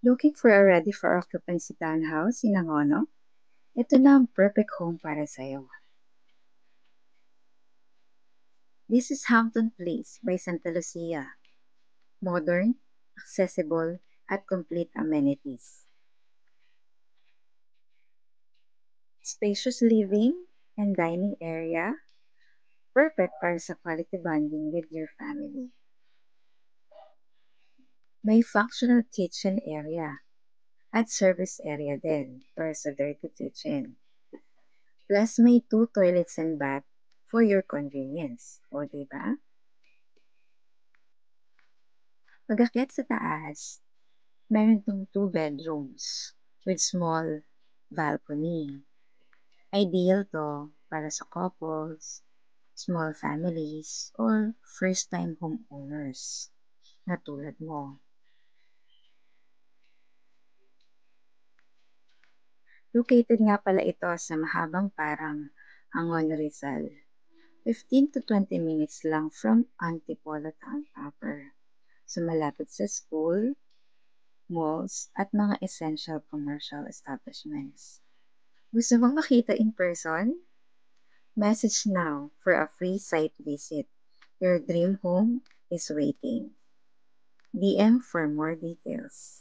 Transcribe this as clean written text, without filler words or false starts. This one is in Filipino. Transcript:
Looking for a ready for occupancy townhouse in Angono? Ito na ang perfect home para sa'yo. This is Hampton Place by Santa Lucia. Modern, accessible, at complete amenities. Spacious living and dining area, perfect para sa quality bonding with your family. May functional kitchen area at service area din para sa dirty kitchen. Plus may two toilets and bath for your convenience. O, diba? Pag-akyat sa taas, meron tong two bedrooms with small balcony. Ideal to para sa couples, small families, or first-time homeowners na tulad mo. Located nga pala ito sa mahabang parang Angon Rizal. 15 to 20 minutes lang from Antipolo Town proper. So malapit sa school, malls, at mga essential commercial establishments. Gusto mong makita in person? Message now for a free site visit. Your dream home is waiting. DM for more details.